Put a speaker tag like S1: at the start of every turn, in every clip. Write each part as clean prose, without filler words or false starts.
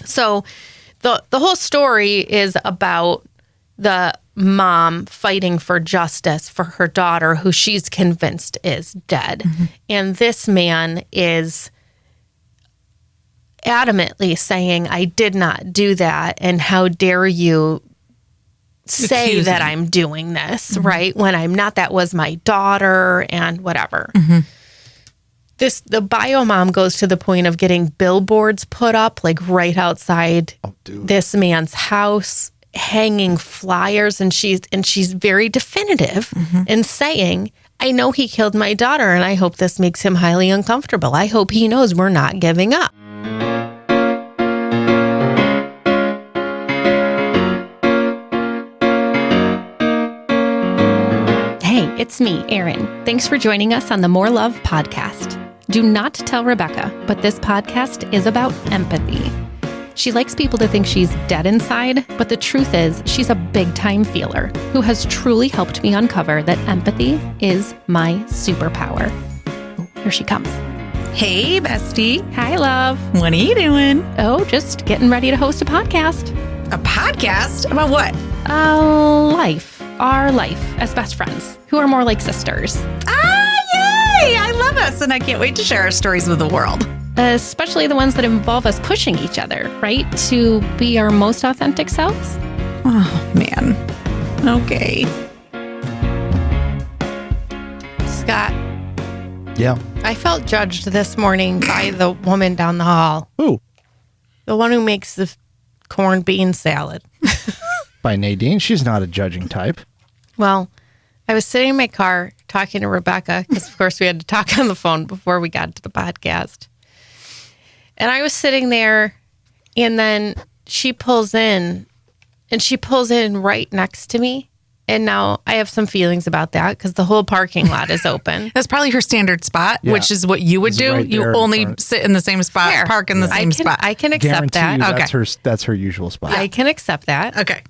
S1: So the whole story is about the mom fighting for justice for her daughter, who she's convinced is dead. Mm-hmm. And this man is adamantly saying, I did not do that. And how dare you say that I'm doing this, mm-hmm. right? When I'm not, that was my daughter and whatever. Mm-hmm. The bio mom goes to the point of getting billboards put up like right outside this man's house, hanging flyers, and she's very definitive mm-hmm. in saying, I know he killed my daughter, and I hope this makes him highly uncomfortable. I hope he knows we're not giving up. Hey, it's me, Erin. Thanks for joining us on the More Love podcast. Do not tell Rebecca, but this podcast is about empathy. She likes people to think she's dead inside, but the truth is she's a big-time feeler who has truly helped me uncover that empathy is my superpower. Oh, here she comes.
S2: Hey, bestie.
S1: Hi, love.
S2: What are you doing?
S1: Oh, just getting ready to host a podcast.
S2: A podcast? About what?
S1: Life. Our life as best friends, who are more like sisters.
S2: Ah, yay! I love us, and I can't wait to share our stories with the world.
S1: Especially the ones that involve us pushing each other, right? To be our most authentic selves.
S2: Oh, man. Okay.
S1: Scott.
S3: Yeah.
S1: I felt judged this morning by the woman down the hall.
S3: Who?
S1: The one who makes the corned bean salad.
S3: By Nadine. She's not a judging type.
S1: Well, I was sitting in my car talking to Rebecca, because of course we had to talk on the phone before we got to the podcast. And I was sitting there, and then she pulls in right next to me. And now I have some feelings about that because the whole parking lot is open.
S2: That's probably her standard spot, which is what you would do.
S3: Right,
S2: you only sit in the same spot, park in the same spot.
S1: I can accept that.
S3: Okay. That's her usual spot.
S1: I can accept that.
S2: Okay.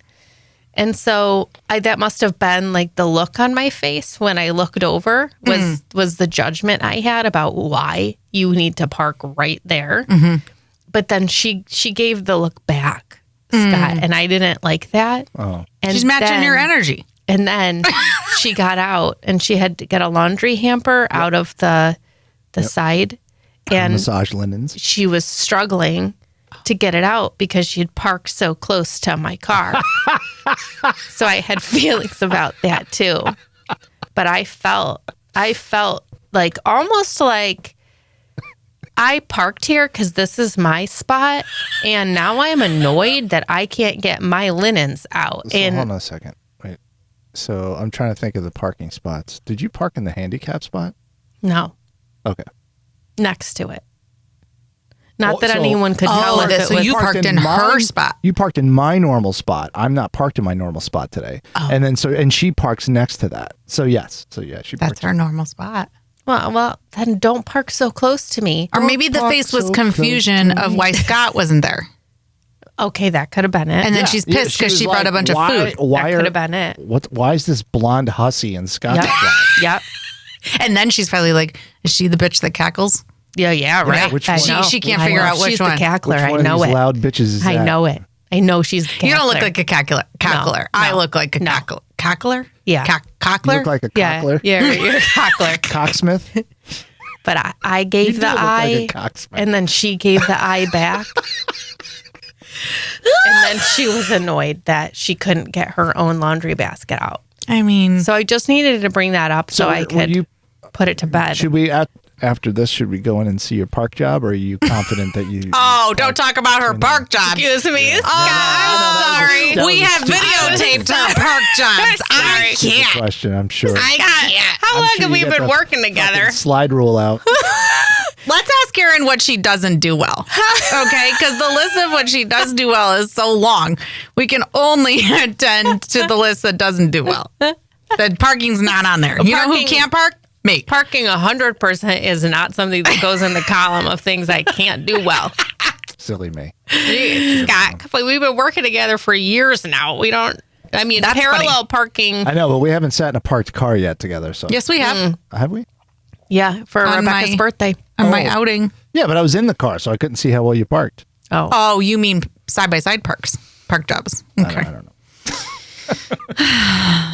S1: And so that must have been like the look on my face when I looked over was the judgment I had about why you need to park right there. Mm-hmm. But then she gave the look back, Scott, and I didn't like that.
S3: Oh.
S1: And
S2: she's matching your energy.
S1: And then she got out and she had to get a laundry hamper out of the side. And
S3: massage linens.
S1: She was struggling to get it out because she had parked so close to my car. So I had feelings about that too. But I felt like almost like I parked here because this is my spot, and now I'm annoyed that I can't get my linens out.
S3: So hold on a second. Wait. So I'm trying to think of the parking spots. Did you park in the handicap spot?
S1: No.
S3: Okay.
S1: Next to it. Not that anyone could tell if it
S2: so
S1: was.
S2: You parked in her spot.
S3: You parked in my normal spot. I'm not parked in my normal spot today. Oh. And then she parks next to that. So yes. So yeah, she parks.
S2: That's her normal spot.
S1: Well, then don't park so close to me.
S2: Or maybe the face was confusion of why Scott wasn't there.
S1: Okay, that could have been it.
S2: And then she's pissed because she brought a bunch of food.
S1: That could have been it.
S3: Why is this blonde hussy in Scott's spot?
S1: Yep.
S2: And then she's probably like, is she the bitch that cackles?
S1: Yeah, right.
S3: Which one?
S2: She can't figure out which
S1: she's
S2: one.
S1: She's the cackler.
S3: Which one
S1: I know
S3: of these
S1: it.
S3: Loud bitches is that?
S1: I know it. I know she's the cackler.
S2: You don't look like a cackler.
S1: No.
S2: I look like a cackler. Cackler?
S1: Yeah.
S2: Cockler?
S3: You look like a cockler?
S1: Yeah, you're a cockler.
S3: Cocksmith?
S1: But I gave the eye, and then she gave the eye back. And then she was annoyed that she couldn't get her own laundry basket out.
S2: I mean...
S1: So I just needed to bring that up so I could put it to bed.
S3: Should we, after this, should we go in and see your park job, or are you confident that you...
S2: don't talk about her park job.
S1: Excuse me.
S2: Yeah. I'm sorry. We have videotaped her park jobs. I can't.
S3: Question, I'm sure.
S2: I can't.
S1: How long have we been working together?
S3: Slide rule out.
S2: Let's ask Erin what she doesn't do well. Okay? Because the list of what she does do well is so long. We can only attend to the list that doesn't do well. The parking's not on there. You know who can't park? Me.
S1: Parking 100% is not something that goes in the column of things I can't do well.
S3: Silly me.
S1: Jeez, Scott, we've been working together for years now. We don't, that's parallel funny. Parking.
S3: I know, but we haven't sat in a parked car yet together. So
S2: yes, we have.
S3: Have we?
S1: Yeah, for Rebecca's birthday.
S2: On my outing.
S3: Yeah, but I was in the car, so I couldn't see how well you parked.
S2: Oh, you mean side-by-side park jobs. Okay.
S3: I don't know.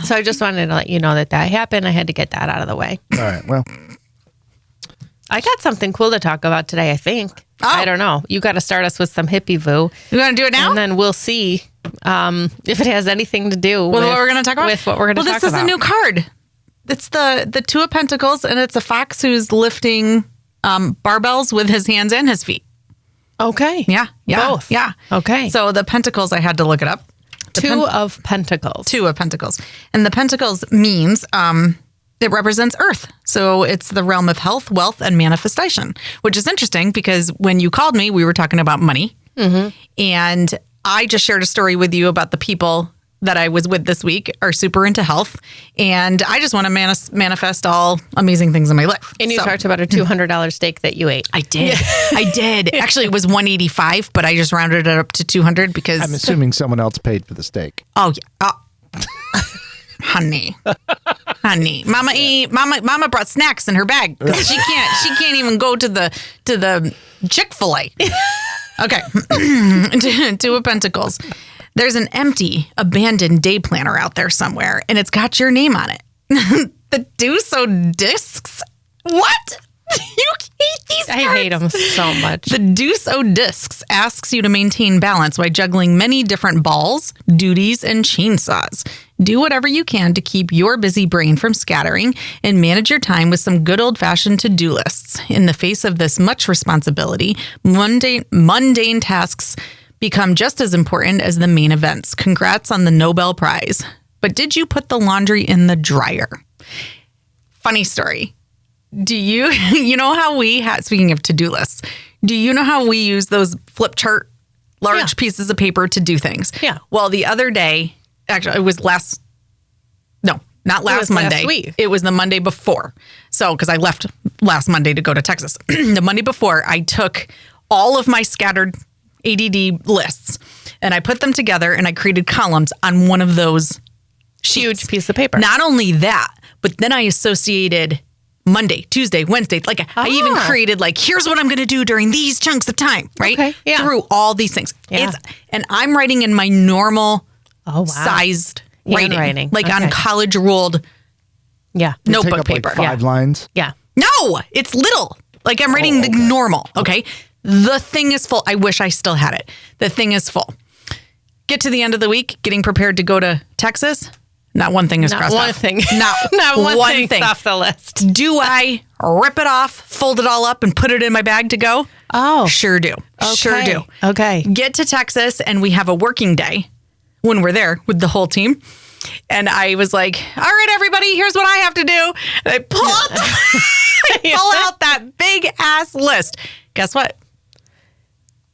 S1: So I just wanted to let you know that happened. I had to get that out of the way.
S3: All right. Well,
S1: I got something cool to talk about today, I think.
S2: Oh.
S1: I don't know. You got to start us with some hippie voo.
S2: You want to do it now?
S1: And then we'll see if it has anything to do
S2: with
S1: with
S2: what we're going to talk about.
S1: With what we're going to talk about.
S2: This is a new card. It's the Two of Pentacles, and it's a fox who's lifting barbells with his hands and his feet.
S1: Okay.
S2: Yeah.
S1: Both.
S2: Yeah.
S1: Okay.
S2: So the Pentacles, I had to look it up.
S1: Two of Pentacles.
S2: Two of Pentacles. And the Pentacles means it represents Earth. So it's the realm of health, wealth, and manifestation, which is interesting because when you called me, we were talking about money. Mm-hmm. And I just shared a story with you about the people that I was with this week are super into health. And I just want to manifest all amazing things in my life.
S1: And you talked about a $200 steak that you ate.
S2: I did. I did. Actually, it was $185, but I just rounded it up to $200 because
S3: I'm assuming someone else paid for the steak.
S2: Oh, yeah. Honey, Mama brought snacks in her bag because she can't even go to the Chick-fil-A. Okay, Two of Pentacles. There's an empty, abandoned day planner out there somewhere, and it's got your name on it. The Deuce of Discs. What? You hate these cards.
S1: I hate them so much.
S2: The Deuce o' Discs asks you to maintain balance by juggling many different balls, duties, and chainsaws. Do whatever you can to keep your busy brain from scattering and manage your time with some good old-fashioned to-do lists. In the face of this much responsibility, mundane tasks become just as important as the main events. Congrats on the Nobel Prize. But did you put the laundry in the dryer? Funny story. Do you know how we had, speaking of to-do lists, do you know how we use those flip chart large pieces of paper to do things?
S1: Yeah.
S2: Well, the other day, actually, it was not last Monday.
S1: Last week.
S2: It was the Monday before. So, because I left last Monday to go to Texas. The Monday before, I took all of my scattered ADD lists and I put them together and I created columns on one of those sheets.
S1: Huge piece of paper.
S2: Not only that, but then I associated Monday, Tuesday, Wednesday. Like I even created here's what I'm going to do during these chunks of time, right?
S1: Okay, yeah.
S2: Through all these things.
S1: Yeah.
S2: And I'm writing in my normal sized
S1: Handwriting.
S2: writing. On college ruled notebook
S3: take up,
S2: paper.
S3: 5 lines.
S1: Yeah.
S2: No, it's little. Like I'm writing the normal. Okay. The thing is full. I wish I still had it. The thing is full. Get to the end of the week, getting prepared to go to Texas. Not one thing is crossed off.
S1: Not one thing.
S2: Not one thing
S1: off the list.
S2: Do I rip it off, fold it all up, and put it in my bag to go?
S1: Oh.
S2: Sure do.
S1: Okay.
S2: Sure do.
S1: Okay.
S2: Get to Texas, and we have a working day when we're there with the whole team. And I was like, all right, everybody, here's what I have to do. And I pull out that big ass list. Guess what?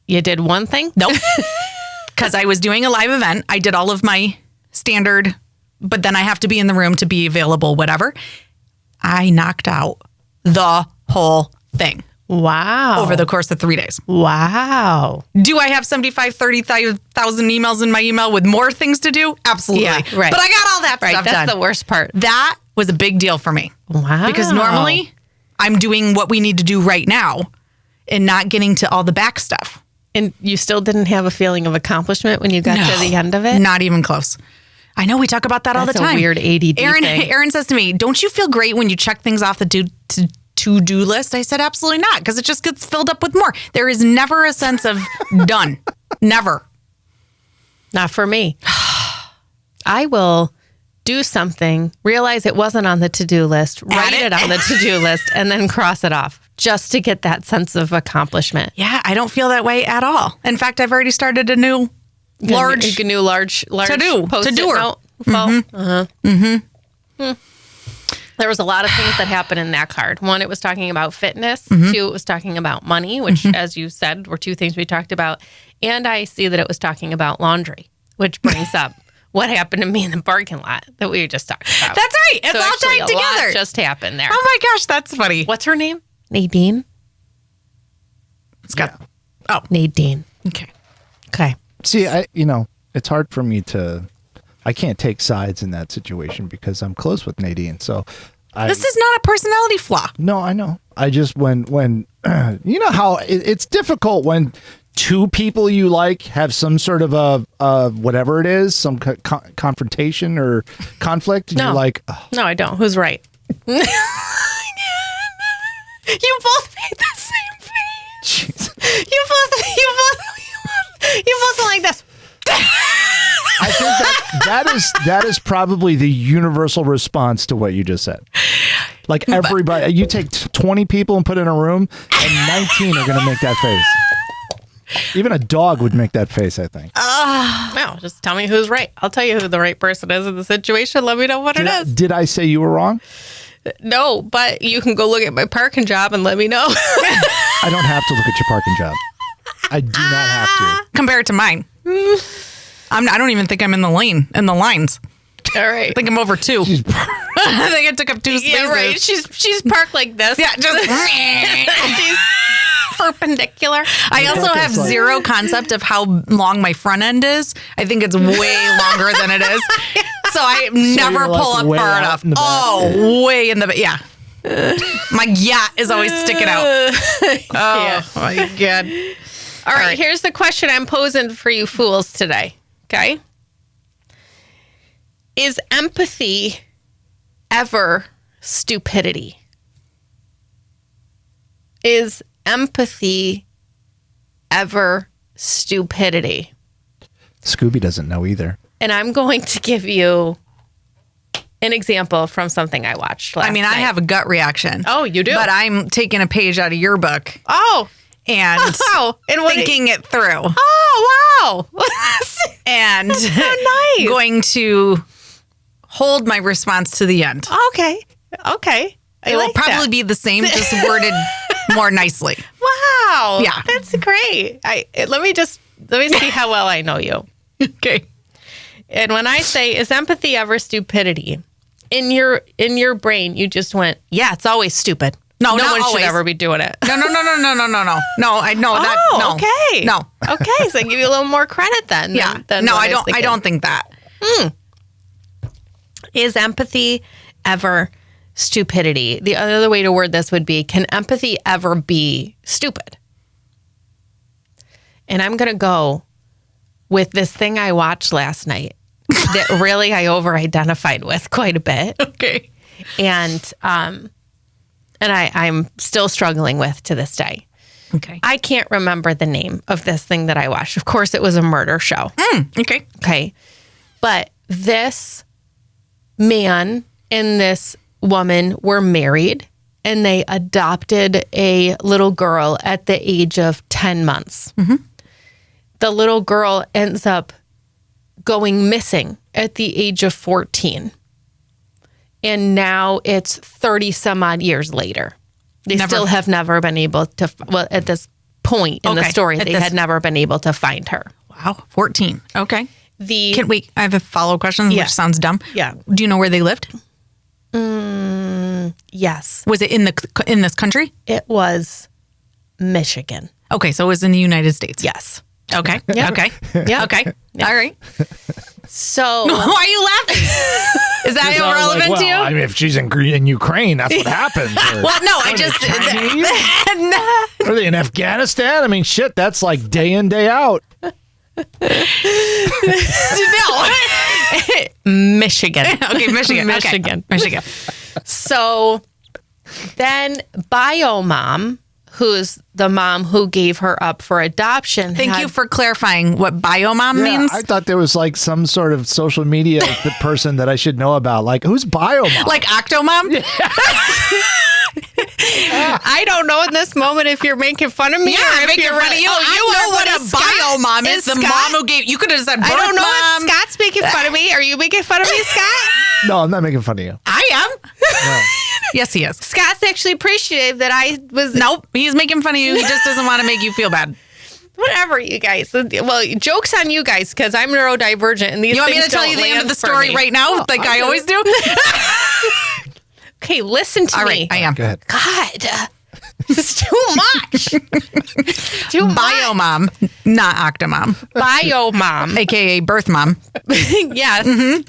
S1: You did one thing?
S2: Nope. Because I was doing a live event. I did all of my standard, but then I have to be in the room to be available, whatever. I knocked out the whole thing.
S1: Wow.
S2: Over the course of 3 days.
S1: Wow.
S2: Do I have 30,000 emails in my email with more things to do? Absolutely.
S1: Yeah, right.
S2: But I got all that stuff done.
S1: That's the worst part.
S2: That was a big deal for me.
S1: Wow.
S2: Because normally I'm doing what we need to do right now and not getting to all the back stuff.
S1: And you still didn't have a feeling of accomplishment when you got to the end of it?
S2: Not even close. I know we talk about that all the time.
S1: That's a weird ADD thing.
S2: Aaron says to me, don't you feel great when you check things off the to-do list? I said, absolutely not, because it just gets filled up with more. There is never a sense of done. Never.
S1: Not for me. I will do something, realize it wasn't on the to-do list, write it on the to-do list, and then cross it off just to get that sense of accomplishment.
S2: Yeah, I don't feel that way at all. In fact, I've already started a new large
S1: to-do
S2: post-it note.
S1: There was a lot of things that happened in that card. One, it was talking about fitness. Two, it was talking about money, which, as you said, were two things we talked about. And I see that it was talking about laundry, which brings up what happened to me in the parking lot that we were just talking about.
S2: That's right. It's all tied together.
S1: A lot just happened there.
S2: Oh my gosh, that's funny.
S1: What's her name? Nadine?
S2: Scott.
S3: Yeah.
S2: Oh,
S1: Nadine.
S2: Okay.
S3: See, it's hard for me I can't take sides in that situation because I'm close with Nadine. So
S2: this is not a personality flaw.
S3: No, I know. I just, when you know how it's difficult when two people you like have some sort of a whatever it is, some confrontation or conflict, and
S1: No.
S3: you're like, oh.
S1: No, I don't. Who's right? You both made the same face.
S3: Jeez.
S1: You both like this.
S3: I think that is probably the universal response to what you just said. Like everybody, you take 20 people and put in a room, and 19 are going to make that face. Even a dog would make that face, I think.
S1: No, just tell me who's right. I'll tell you who the right person is in the situation. Let me know what it is.
S3: Did I say you were wrong?
S1: No, but you can go look at my parking job and let me know.
S3: I don't have to look at your parking job. I do not have to.
S2: Compared to mine. I don't even think I'm in the lines.
S1: All right.
S2: I think I'm over 2.
S3: She's
S2: I think I took up 2 spaces.
S1: Yeah, right. She's parked like this.
S2: Yeah, just
S1: She's perpendicular.
S2: I also have zero concept of how long my front end is. I think it's way longer than it is. So I never
S3: you're, like,
S2: pull up
S3: way
S2: far
S3: out
S2: enough.
S3: in the back.
S2: Oh, way in the back. Yeah. My yacht is always sticking out. Oh, my God.
S1: All right, here's the question I'm posing for you fools today. Okay? Is empathy ever stupidity? Is empathy ever stupidity?
S3: Scooby doesn't know either.
S1: And I'm going to give you an example from something I watched last night.
S2: I have a gut reaction.
S1: Oh, you do?
S2: But I'm taking a page out of your book
S1: Oh.
S2: and
S1: And what
S2: thinking it through.
S1: Oh, wow.
S2: And
S1: so nice.
S2: going to hold my response to the end.
S1: Okay.
S2: It will probably be the same, just worded more nicely.
S1: Wow.
S2: Yeah.
S1: That's great. Let me see how well I know you.
S2: Okay.
S1: And when I say, is empathy ever stupidity? In your brain, you just went, yeah, it's always stupid.
S2: No,
S1: no
S2: not
S1: one should
S2: always.
S1: ever be doing it.
S2: No. No, I know that. No.
S1: Okay.
S2: No.
S1: Okay, so I give you a little more credit then.
S2: Yeah.
S1: than
S2: No,
S1: what
S2: I
S1: was thinking.
S2: don't think that.
S1: Is empathy ever stupidity? The other way to word this would be, can empathy ever be stupid? And I'm going to go with this thing I watched last night that really I over-identified with quite a bit.
S2: Okay.
S1: And I'm still struggling with to this day.
S2: Okay.
S1: I can't remember the name of this thing that I watched. Of course, it was a murder show.
S2: Okay.
S1: Okay. But this man and this woman were married and they adopted a little girl at the age of 10 months. Mm-hmm. The little girl ends up going missing at the age of 14. And now it's 30 some odd years later. They still have never been able to, at this point in the story, they had never been able to find her.
S2: Wow. 14. Okay.
S1: The
S2: Wait, I have a follow-up question,
S1: Yeah.
S2: which sounds dumb.
S1: Yeah.
S2: Do you know where they lived?
S1: Yes,
S2: Was it in this country?
S1: it was Michigan.
S2: Okay, so it was in the United States.
S1: Yes.
S2: Okay.
S1: Yeah.
S2: Okay.
S1: Yeah.
S2: Okay.
S1: Yeah.
S2: All right.
S1: So
S2: Why are you laughing? Is that
S3: So I was
S2: irrelevant
S3: like,
S2: to you?
S3: well, I mean, if she's in Ukraine, that's what happens. Or,
S2: Well, no, I just
S3: are they in Afghanistan? I mean, shit, that's like day in, day out.
S2: no.
S1: Michigan.
S2: Okay, Michigan.
S1: Michigan.
S2: Okay. Michigan.
S1: So then Biomom, who's the mom who gave her up for adoption.
S2: Thank you for clarifying what biomom means.
S3: I thought there was like some sort of social media person that I should know about. Like, who's Biomom?
S2: Like Octomom?
S1: I don't know in this moment if you're making fun of me.
S2: Yeah,
S1: or
S2: I'm
S1: if
S2: making
S1: you're
S2: fun of
S1: really-
S2: you.
S1: Oh,
S2: I know what a biomom is. The mom who gave. You could have said birth
S1: I don't know
S2: mom.
S1: if Scott's making fun of me. Are you making fun of me, Scott?
S3: No, I'm not making fun of you.
S2: I am.
S3: No.
S2: Yes, he is.
S1: Scott's actually appreciative that I was.
S2: Nope, he's making fun of you. He just doesn't want to make you feel bad.
S1: Whatever, you guys. Well, joke's on you guys because I'm neurodivergent and these
S2: You want me
S1: things
S2: to tell
S1: don't
S2: you the end
S1: land
S2: of the
S1: for
S2: story
S1: me.
S2: right now, like I always do?
S1: Okay, listen to
S2: All
S1: me.
S2: right, I am.
S3: Go ahead.
S1: God, it's too much. Too much.
S2: Biomom, not Octomom,
S1: Biomom.
S2: aka birth mom.
S1: Yes.
S2: Mm-hmm.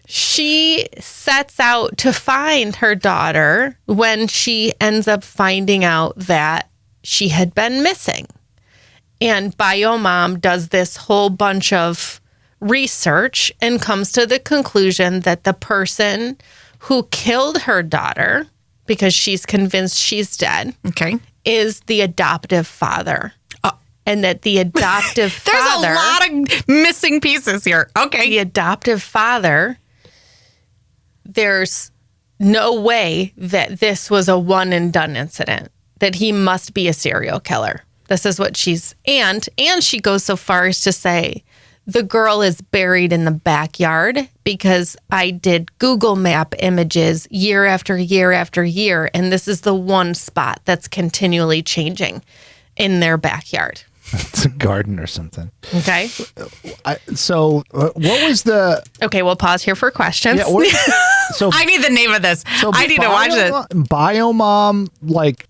S1: She sets out to find her daughter when she ends up finding out that she had been missing. And BioMom does this whole bunch of research and comes to the conclusion that the person who killed her daughter, because she's convinced she's dead, is the adoptive father. And that the adoptive father...
S2: There's a lot of missing pieces here. Okay.
S1: The adoptive father, there's no way that this was a one and done incident, that he must be a serial killer. This is what she's... And she goes so far as to say, the girl is buried in the backyard because I did Google Map images year after year after year, and this is the one spot that's continually changing in their backyard.
S3: It's a garden or something.
S1: Okay.
S3: What was the...
S1: Okay, we'll pause here for questions.
S3: Yeah, so
S2: I need the name of this.
S3: So
S2: I need to watch it.
S3: BioMom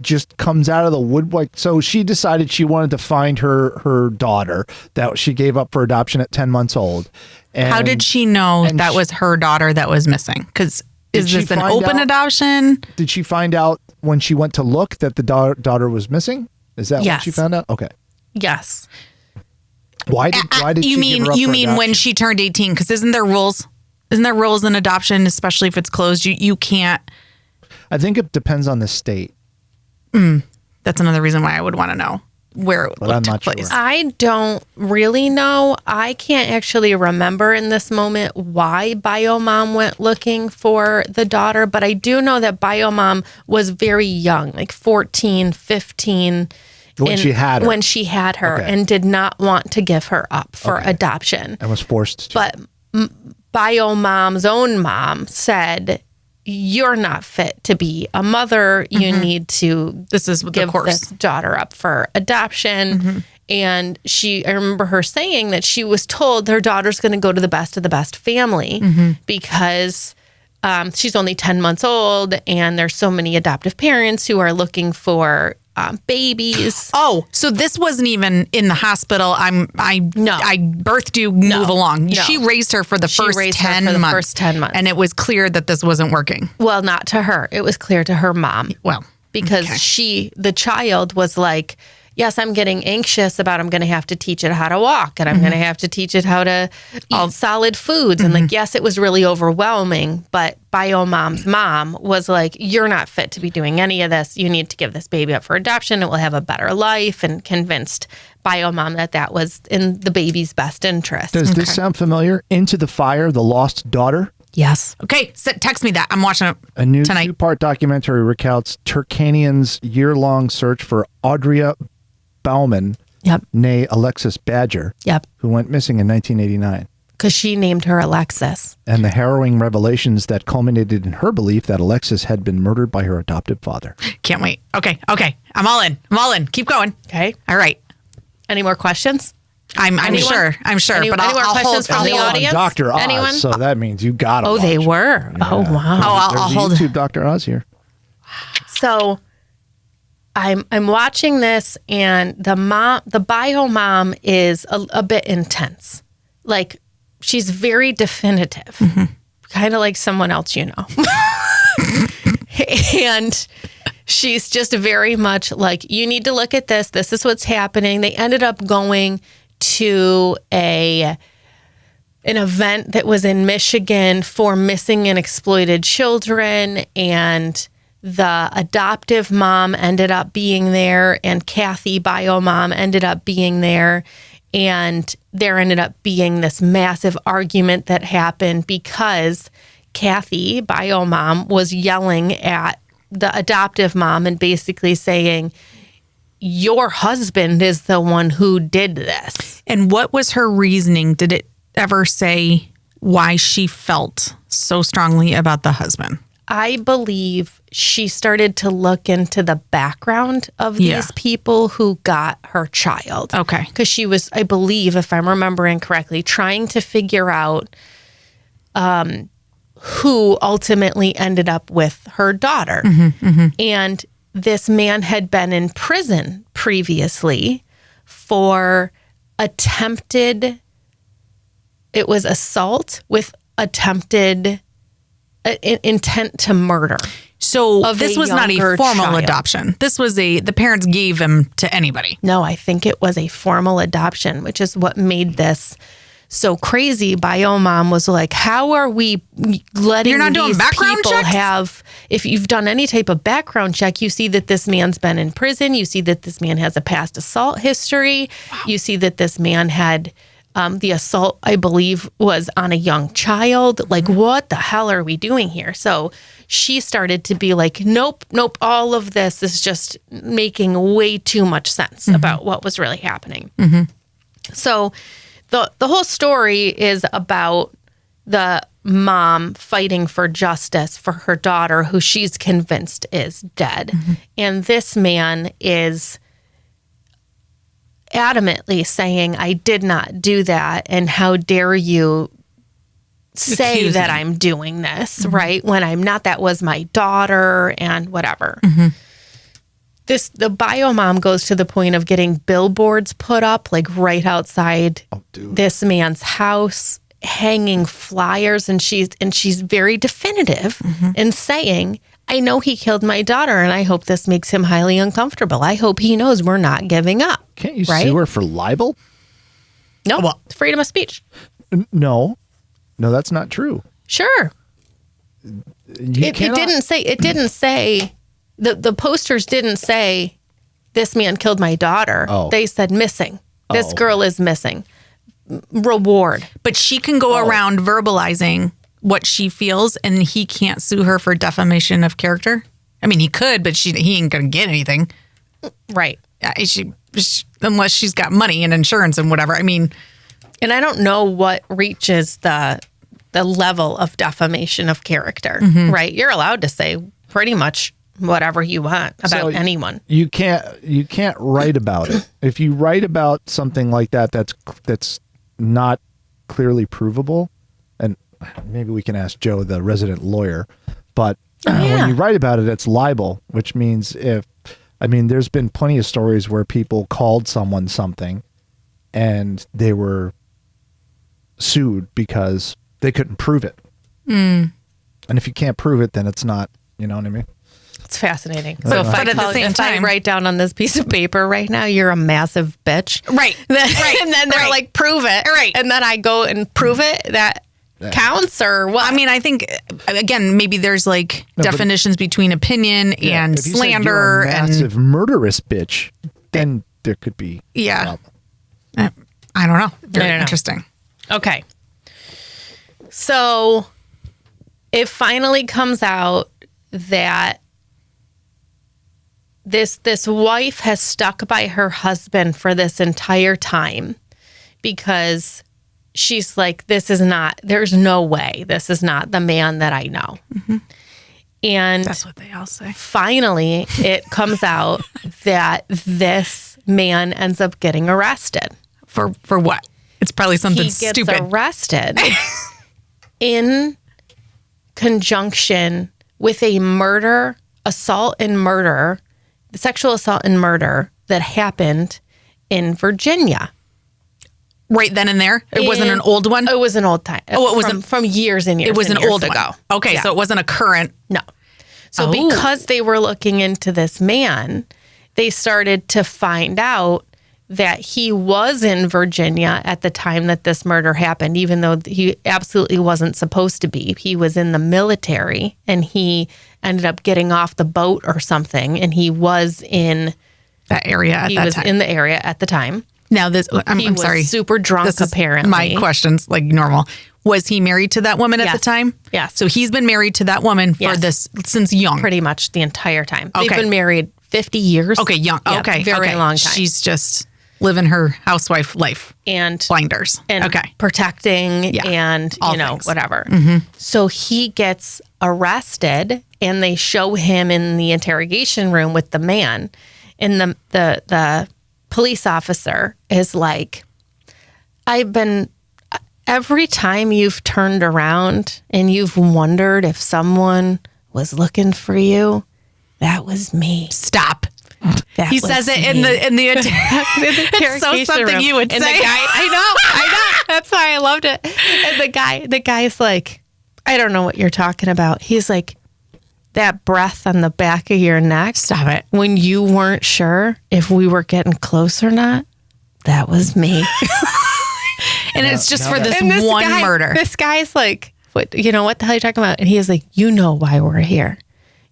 S3: just comes out of the wood. So she decided she wanted to find her daughter that she gave up for adoption at 10 months old. And,
S2: how did she know that was her daughter that was missing? Because is this an open adoption?
S3: Did she find out when she went to look that the daughter was missing? Is that what she found out? Okay.
S1: Yes.
S3: Why did
S2: you
S3: she
S2: mean
S3: give her up
S2: you
S3: for
S2: mean
S3: adoption?
S2: When she turned 18? Because isn't there rules? Isn't there rules in adoption, especially if it's closed? You can't.
S3: I think it depends on the state.
S2: That's another reason why I would want to know where it took place.
S3: Sure.
S1: I don't really know. I can't actually remember in this moment why BioMom went looking for the daughter, but I do know that BioMom was very young, like 14, 15.
S3: When she had her. Okay.
S1: And did not want to give her up for adoption.
S3: And was forced to.
S1: But BioMom's own mom said, you're not fit to be a mother. You need to give this daughter up for adoption. And I remember her saying that she was told her daughter's going to go to the best of the best family because she's only 10 months old and there's so many adoptive parents who are looking for babies.
S2: Oh, so this wasn't even in the hospital. I birthed you. Move along.
S1: No.
S2: She raised her for the first 10 months. And it was clear that this wasn't working.
S1: Well, not to her. It was clear to her mom.
S2: Well,
S1: because the child was like, yes, I'm getting anxious about I'm going to have to teach it how to walk and I'm going to have to teach it how to eat solid foods. And yes, it was really overwhelming, but BioMom's mom was like, you're not fit to be doing any of this. You need to give this baby up for adoption. It will have a better life, and convinced BioMom that was in the baby's best interest.
S3: Does this sound familiar? Into the Fire, The Lost Daughter?
S2: Yes. Okay, text me that. I'm watching it
S3: A new
S2: tonight.
S3: 2-part documentary recounts Turkanian's year-long search for Audrey Bauman, née Alexis Badger, who went missing in 1989.
S1: Because she named her Alexis.
S3: And the harrowing revelations that culminated in her belief that Alexis had been murdered by her adoptive father.
S2: Can't wait. Okay. I'm all in. Keep going.
S1: Okay.
S2: All right.
S1: Any more questions?
S2: I'm sure.
S1: Any more questions from the audience?
S3: Dr. Oz,
S1: Anyone?
S3: so that means you got to
S1: watch.
S3: They
S1: were.
S3: Yeah.
S1: Oh, wow.
S2: I'll hold
S3: YouTube Dr. Oz here.
S1: So I'm watching this, and the BioMom is a bit intense. Like, she's very definitive, kind of like someone else you know. And she's just very much like, you need to look at this. This is what's happening. They ended up going to an event that was in Michigan for missing and exploited children, and the adoptive mom ended up being there, and Kathy, BioMom, ended up being there. And there ended up being this massive argument that happened because Kathy, BioMom, was yelling at the adoptive mom and basically saying, your husband is the one who did this.
S2: And what was her reasoning? Did it ever say why she felt so strongly about the husband?
S1: I believe she started to look into the background of these people who got her child.
S2: Okay.
S1: Because she was, I believe, if I'm remembering correctly, trying to figure out who ultimately ended up with her daughter. And this man had been in prison previously for attempted, it was assault with attempted intent to murder.
S2: So
S1: of
S2: this
S1: a
S2: was not a
S1: younger
S2: formal
S1: child.
S2: adoption. This was the parents gave him to anybody.
S1: No, I think it was a formal adoption, which is what made this so crazy. Bio Mom was like, how are we letting
S2: You're not doing
S1: these
S2: background
S1: people
S2: checks?
S1: have, if you've done any type of background check, you see that this man's been in prison. You see that this man has a past assault history. Wow. You see that this man had the assault, I believe, was on a young child. Like, what the hell are we doing here? So she started to be like, nope, all of this is just making way too much sense about what was really happening. So the whole story is about the mom fighting for justice for her daughter, who she's convinced is dead. And this man is adamantly saying, I did not do that. And how dare you say
S2: Accusing.
S1: that I'm doing this, right? When I'm not, that was my daughter and whatever. The bio mom goes to the point of getting billboards put up like right outside this man's house, hanging flyers, and she's very definitive in saying, I know he killed my daughter, and I hope this makes him highly uncomfortable. I hope he knows we're not giving up.
S3: Can't you
S1: right?
S3: sue her for libel?
S1: No,
S2: Well-
S1: it's freedom of speech.
S3: No, that's not true.
S1: Sure. It didn't say the posters didn't say this man killed my daughter.
S3: Oh.
S1: They said missing. This
S3: Oh.
S1: girl is missing. Reward.
S2: But she can go around verbalizing what she feels, and he can't sue her for defamation of character. I mean, he could, but he ain't gonna get anything.
S1: Right.
S2: She, unless she's got money and insurance and whatever. I mean,
S1: And I don't know what reaches the level of defamation of character, right? You're allowed to say pretty much whatever you want about anyone.
S3: You can't write about it. If you write about something like that, that's not clearly provable, and maybe we can ask Joe, the resident lawyer, but when you write about it, it's libel, which means there's been plenty of stories where people called someone something and they were sued because they couldn't prove it. And if you can't prove it, then it's not, you know what I mean?
S1: It's fascinating.
S2: But
S1: So if
S2: at the same time,
S1: I write down on this piece of paper right now, you're a massive bitch.
S2: right.
S1: And then they're like, prove it.
S2: Right.
S1: And then I go and prove it. That counts or what?
S2: I mean, I think, again, maybe there's like definitions between opinion and
S3: if you said
S2: slander
S3: you're a
S2: and
S3: massive murderous bitch, then there could be a problem.
S2: I don't know. Very
S1: I don't know.
S2: interesting.
S1: Okay. So it finally comes out that this wife has stuck by her husband for this entire time because she's like, there's no way this is not the man that I know. And
S2: That's what they all say.
S1: finally it comes out that this man ends up getting arrested.
S2: For what? It's probably something
S1: He gets
S2: stupid.
S1: arrested in conjunction with a sexual assault and murder that happened in Virginia.
S2: Right then and there? It wasn't an old one?
S1: It was an old time.
S2: Oh, it was
S1: from years and years.
S2: It was
S1: and
S2: an
S1: years
S2: old
S1: ago.
S2: one. Okay,
S1: Yeah.
S2: so it wasn't a current.
S1: No. So
S2: Oh.
S1: because they were looking into this man, they started to find out that he was in Virginia at the time that this murder happened, even though he absolutely wasn't supposed to be. He was in the military and he ended up getting off the boat or something, and he was in
S2: That area at
S1: he
S2: that
S1: was
S2: time.
S1: in the area at the time.
S2: Now this, I'm
S1: He was
S2: sorry.
S1: super drunk,
S2: This is
S1: apparently.
S2: my questions, like normal. Was he married to that woman at the
S1: Yes.
S2: time?
S1: Yes.
S2: So he's been married to that woman for
S1: Yes.
S2: this since young.
S1: Pretty much the entire time.
S2: Okay.
S1: They've been married 50 years.
S2: Okay, young.
S1: Yeah,
S2: okay.
S1: very
S2: okay.
S1: long time.
S2: She's just living her housewife life.
S1: and
S2: Blinders.
S1: and
S2: okay.
S1: protecting
S2: Yeah.
S1: and
S2: All
S1: you know
S2: things.
S1: whatever. So he gets arrested, and they show him in the interrogation room with the man, and the police officer is like, every time you've turned around and you've wondered if someone was looking for you, that was me.
S2: Stop.
S1: That
S2: He
S1: was
S2: says it in
S1: me.
S2: the
S1: It's
S2: so something you would
S1: and
S2: say.
S1: The guy, I know. That's why I loved it. And the guy's like, I don't know what you're talking about. He's like, that breath on the back of your neck.
S2: Stop it.
S1: When you weren't sure if we were getting close or not, that was me.
S2: And it's just for this
S1: And
S2: one
S1: guy,
S2: murder.
S1: This guy's like, what the hell are you talking about? And he is like, you know why we're here.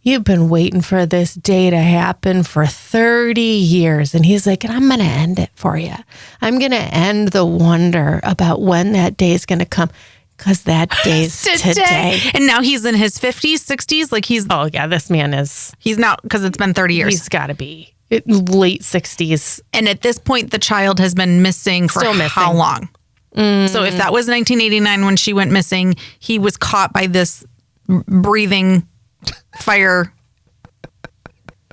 S1: You've been waiting for this day to happen for 30 years. And he's like, and I'm going to end it for you. I'm going to end the wonder about when that day is going to come. Because that day's today.
S2: And now he's in his 50s, 60s. Like
S1: Oh, yeah, this man is.
S2: he's not, because it's been 30 years.
S1: He's got to be late 60s.
S2: And at this point, the child has been missing for
S1: Still missing.
S2: how long? So if that was 1989 when she went missing, he was caught by this breathing fire.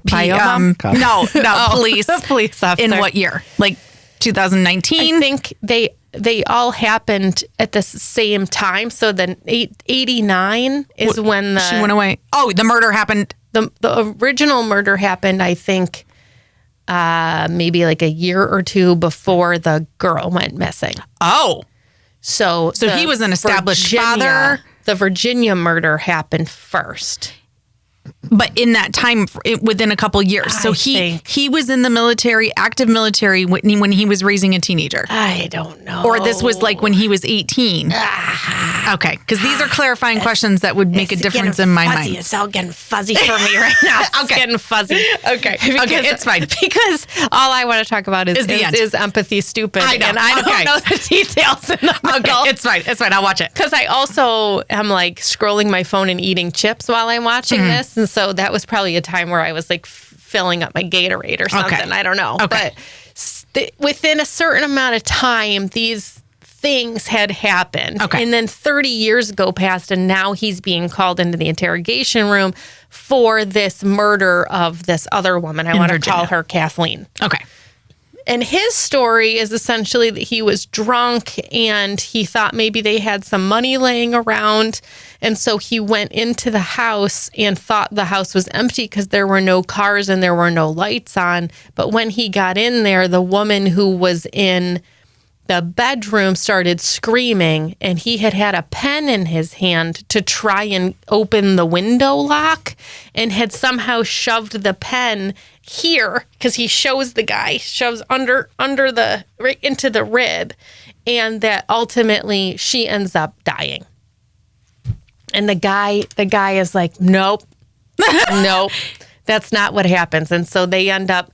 S1: Biomom?
S2: Police.
S1: Police officer.
S2: In what year? Like 2019?
S1: I think they all happened at the same time. So then 89 is when
S2: she went away. Oh, the murder happened.
S1: The original murder happened, I think, maybe like a year or two before the girl went missing.
S2: Oh.
S1: So
S2: he was an established father.
S1: The Virginia murder happened first.
S2: But in that time, within a couple years. So he was in the military, active military, when he was raising a teenager.
S1: I don't know.
S2: Or this was like when he was 18. Okay, because these are clarifying questions that would make a difference in my mind.
S1: It's all getting fuzzy for me right now. It's getting fuzzy.
S2: Okay, it's fine.
S1: Because all I want to talk about is empathy stupid.
S2: I know.
S1: And I don't know the details in the middle.
S2: Okay, it's fine. It's fine. I'll watch it.
S1: Because I also am like scrolling my phone and eating chips while I'm watching this. And so that was probably a time where I was like filling up my Gatorade or something.
S2: Okay.
S1: I don't know.
S2: Okay.
S1: But within a certain amount of time, these things had happened.
S2: Okay.
S1: And then 30 years go past, and now he's being called into the interrogation room for this murder of this other woman. I want to call her Kathleen.
S2: Okay.
S1: And his story is essentially that he was drunk and he thought maybe they had some money laying around. And so he went into the house and thought the house was empty because there were no cars and there were no lights on. But when he got in there, the woman who was in the bedroom started screaming, and he had a pen in his hand to try and open the window lock and had somehow shoved the pen here, because he shows under the right into the rib, and that ultimately she ends up dying. And the guy is like, nope, that's not what happens. And so they end up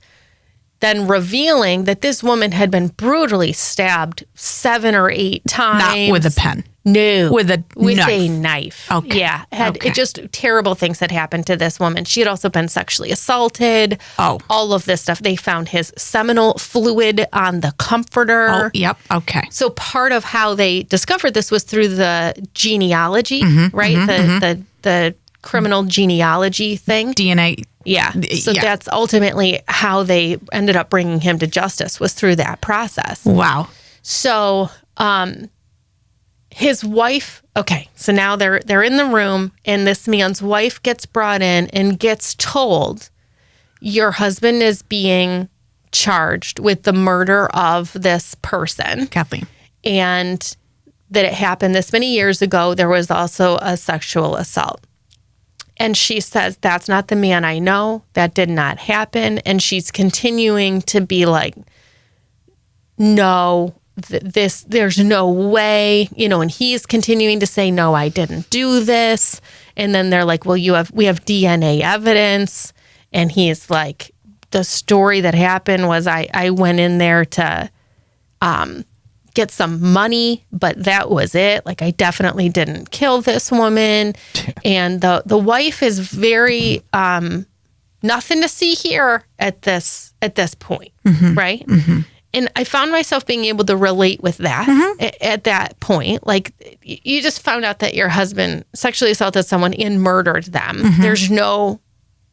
S1: then revealing that this woman had been brutally stabbed 7 or 8 times.
S2: Not with a pen.
S1: No.
S2: With a
S1: knife.
S2: Okay.
S1: Yeah. It just terrible things had happened to this woman. She had also been sexually assaulted.
S2: Oh.
S1: All of this stuff. They found his seminal fluid on the comforter.
S2: Oh, yep. Okay.
S1: So part of how they discovered this was through the genealogy, right? The criminal genealogy thing.
S2: DNA.
S1: Yeah. So that's ultimately how they ended up bringing him to justice, was through that process.
S2: Wow.
S1: So his wife, okay, so now they're in the room, and this man's wife gets brought in and gets told, your husband is being charged with the murder of this person.
S2: Kathleen.
S1: And that it happened this many years ago. There was also a sexual assault. And she says, that's not the man I know. That did not happen. And she's continuing to be like, no, there's no way, and he's continuing to say, no, I didn't do this. And then they're like, well, we have DNA evidence. And he's like, the story that happened was I went in there to get some money, but that was it. Like, I definitely didn't kill this woman. And the wife is very nothing to see here at this point, right? And I found myself being able to relate with that at that point. Like, you just found out that your husband sexually assaulted someone and murdered them.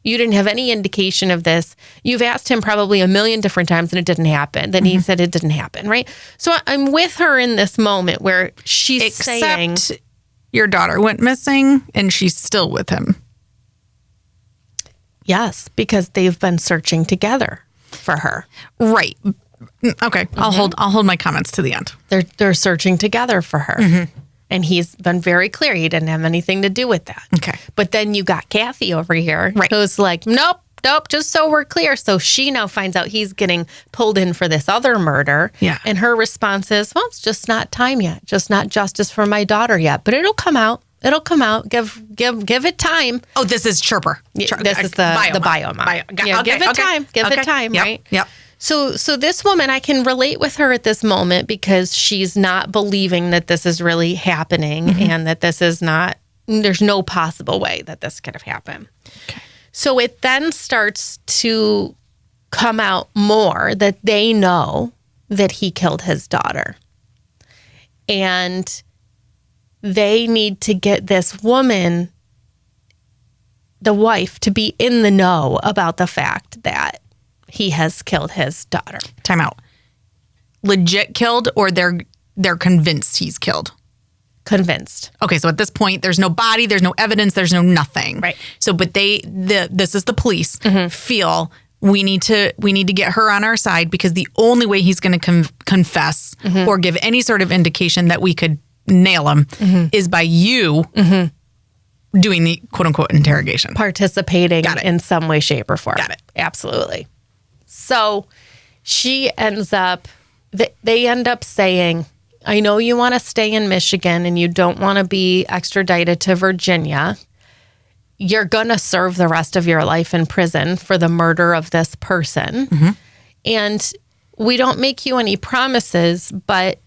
S1: You didn't have any indication of this. You've asked him probably a million different times and it didn't happen. Then he said it didn't happen, right? So I'm with her in this moment where she's saying,
S2: your daughter went missing and she's still with him.
S1: Yes, because they've been searching together for her.
S2: Right. Okay. I'll hold my comments to the end.
S1: They're searching together for her. And he's been very clear he didn't have anything to do with that.
S2: Okay.
S1: But then you got Kathy over here
S2: Right.
S1: who's like, nope, just so we're clear. So she now finds out he's getting pulled in for this other murder.
S2: Yeah.
S1: And her response is, well, it's just not time yet. Just not justice for my daughter yet. But it'll come out. It'll come out. Give it time.
S2: Oh, this is Chirper.
S1: This is the biomom. Yeah, give it time. Give it time,
S2: Yep,
S1: right?
S2: Yep.
S1: So this woman, I can relate with her at this moment because she's not believing that this is really happening and that this is not, there's no possible way that this could have happened.
S2: Okay.
S1: So it then starts to come out more that they know that he killed his daughter. And they need to get this woman, the wife, to be in the know about the fact that he has killed his daughter.
S2: Time out. Legit killed, or they're convinced he's killed?
S1: Convinced.
S2: Okay, so at this point, there's no body, there's no evidence, there's no nothing.
S1: Right.
S2: So, but this is the police feel we need to get her on our side because the only way he's going to confess or give any sort of indication that we could nail him is by you doing the quote unquote interrogation.
S1: Participating in some way, shape, or form.
S2: Got it.
S1: Absolutely. So she ends up, they end up saying, I know you want to stay in Michigan and you don't want to be extradited to Virginia. You're going to serve the rest of your life in prison for the murder of this person. And we don't make you any promises, but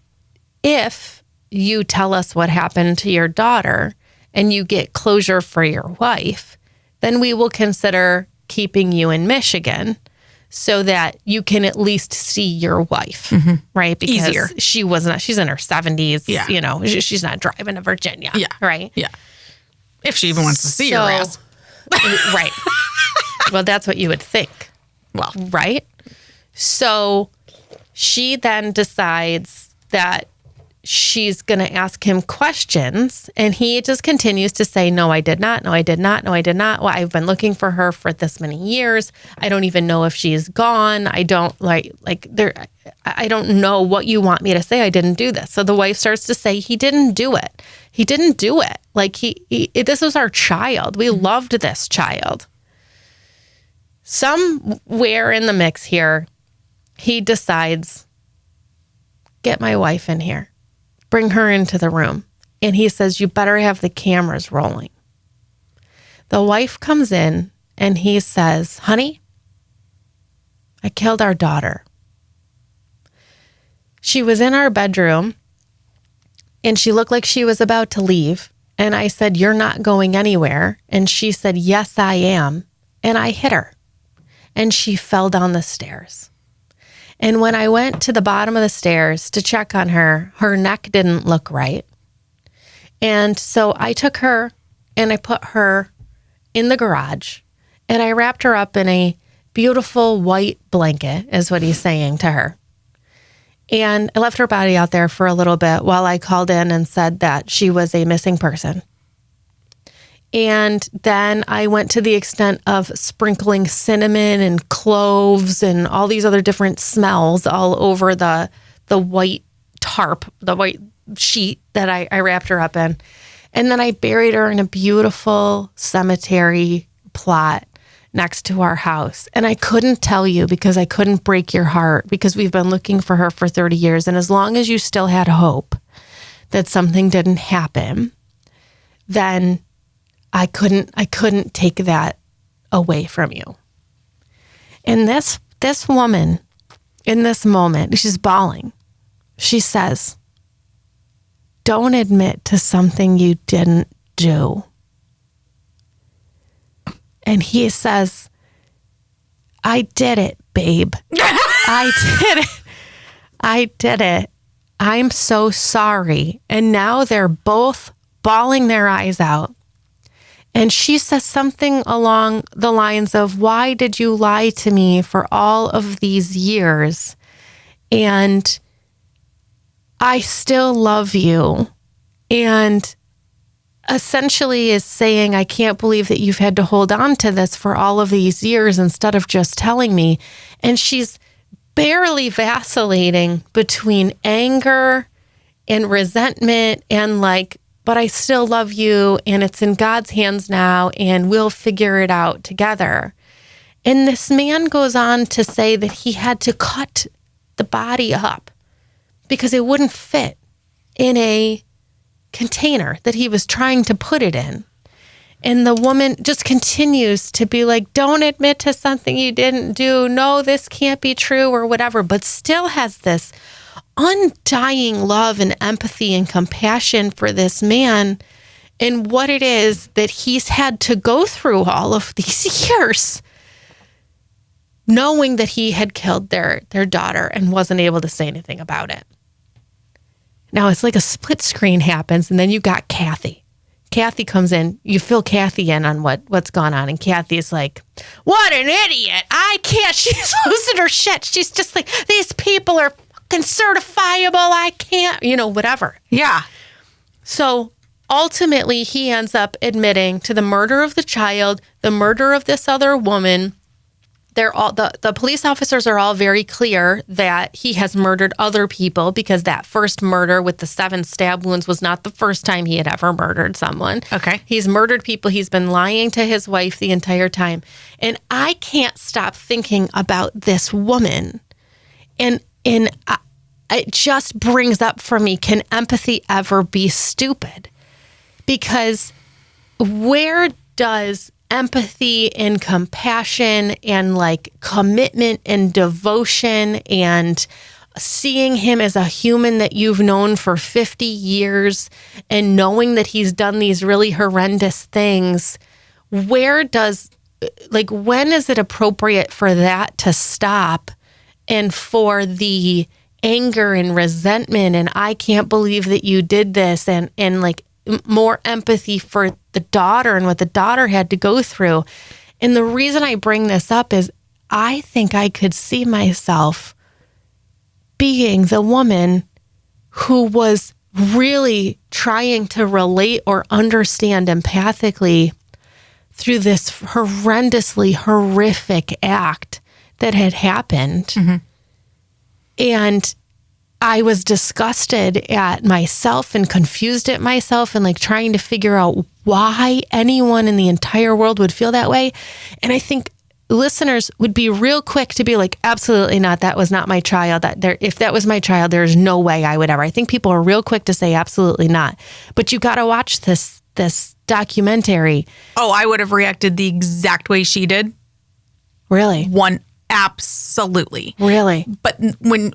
S1: if you tell us what happened to your daughter and you get closure for your wife, then we will consider keeping you in Michigan so that you can at least see your wife, right? Because
S2: Easier.
S1: she's in her 70s,
S2: Yeah.
S1: you know, she's not driving to Virginia, right?
S2: Yeah. If she even wants to see your ass.
S1: Right. Well, that's what you would think.
S2: Well,
S1: right? So she then decides that she's going to ask him questions, and he just continues to say, no, I did not. No, I did not. No, I did not. Well, I've been looking for her for this many years. I don't even know if she's gone. I don't I don't know what you want me to say. I didn't do this. So the wife starts to say, he didn't do it. He didn't do it. Like this was our child. We loved this child. Somewhere in the mix here, he decides, get my wife in here. Bring her into the room. And he says, you better have the cameras rolling. The wife comes in and he says, honey, I killed our daughter. She was in our bedroom and she looked like she was about to leave. And I said, you're not going anywhere. And she said, yes, I am. And I hit her. And she fell down the stairs. And when I went to the bottom of the stairs to check on her, her neck didn't look right. And so I took her and I put her in the garage and I wrapped her up in a beautiful white blanket, is what he's saying to her. And I left her body out there for a little bit while I called in and said that she was a missing person. And then I went to the extent of sprinkling cinnamon and cloves and all these other different smells all over the white tarp, the white sheet that I wrapped her up in. And then I buried her in a beautiful cemetery plot next to our house. And I couldn't tell you because I couldn't break your heart because we've been looking for her for 30 years. And as long as you still had hope that something didn't happen, then I couldn't take that away from you. And this woman, in this moment, she's bawling. She says, don't admit to something you didn't do. And he says, I did it, babe. I did it. I did it. I'm so sorry. And now they're both bawling their eyes out. And she says something along the lines of, why did you lie to me for all of these years? And I still love you. And essentially is saying, I can't believe that you've had to hold on to this for all of these years instead of just telling me. And she's barely vacillating between anger and resentment and like, but I still love you and it's in God's hands now and we'll figure it out together. And this man goes on to say that he had to cut the body up because it wouldn't fit in a container that he was trying to put it in. And the woman just continues to be like, don't admit to something you didn't do. No, this can't be true or whatever, but still has this undying love and empathy and compassion for this man and what it is that he's had to go through all of these years, knowing that he had killed their daughter and wasn't able to say anything about it. Now it's like a split screen happens, and then you got Kathy. Kathy comes in, you fill Kathy in on what's gone on, and Kathy's like, what an idiot. I can't. She's losing her shit. She's just like, these people are fucking certifiable. I can't, whatever.
S2: Yeah.
S1: So ultimately, he ends up admitting to the murder of the child, the murder of this other woman. They're all the police officers are all very clear that he has murdered other people because that first murder with the 7 stab wounds was not the first time he had ever murdered someone.
S2: Okay.
S1: He's murdered people. He's been lying to his wife the entire time. And I can't stop thinking about this woman. And it just brings up for me, can empathy ever be stupid? Because where does empathy and compassion and like commitment and devotion and seeing him as a human that you've known for 50 years and knowing that he's done these really horrendous things, when is it appropriate for that to stop and for the anger and resentment and I can't believe that you did this and like more empathy for the daughter and what the daughter had to go through. And the reason I bring this up is I think I could see myself being the woman who was really trying to relate or understand empathically through this horrendously horrific act that had happened. Mm-hmm. And I was disgusted at myself and confused at myself and like trying to figure out why anyone in the entire world would feel that way. And I think listeners would be real quick to be like, absolutely not. That was not my child. If that was my child, there's no way I would ever. I think people are real quick to say absolutely not. But you got to watch this documentary.
S2: Oh, I would have reacted the exact way she did.
S1: Really?
S2: Absolutely.
S1: Really?
S2: But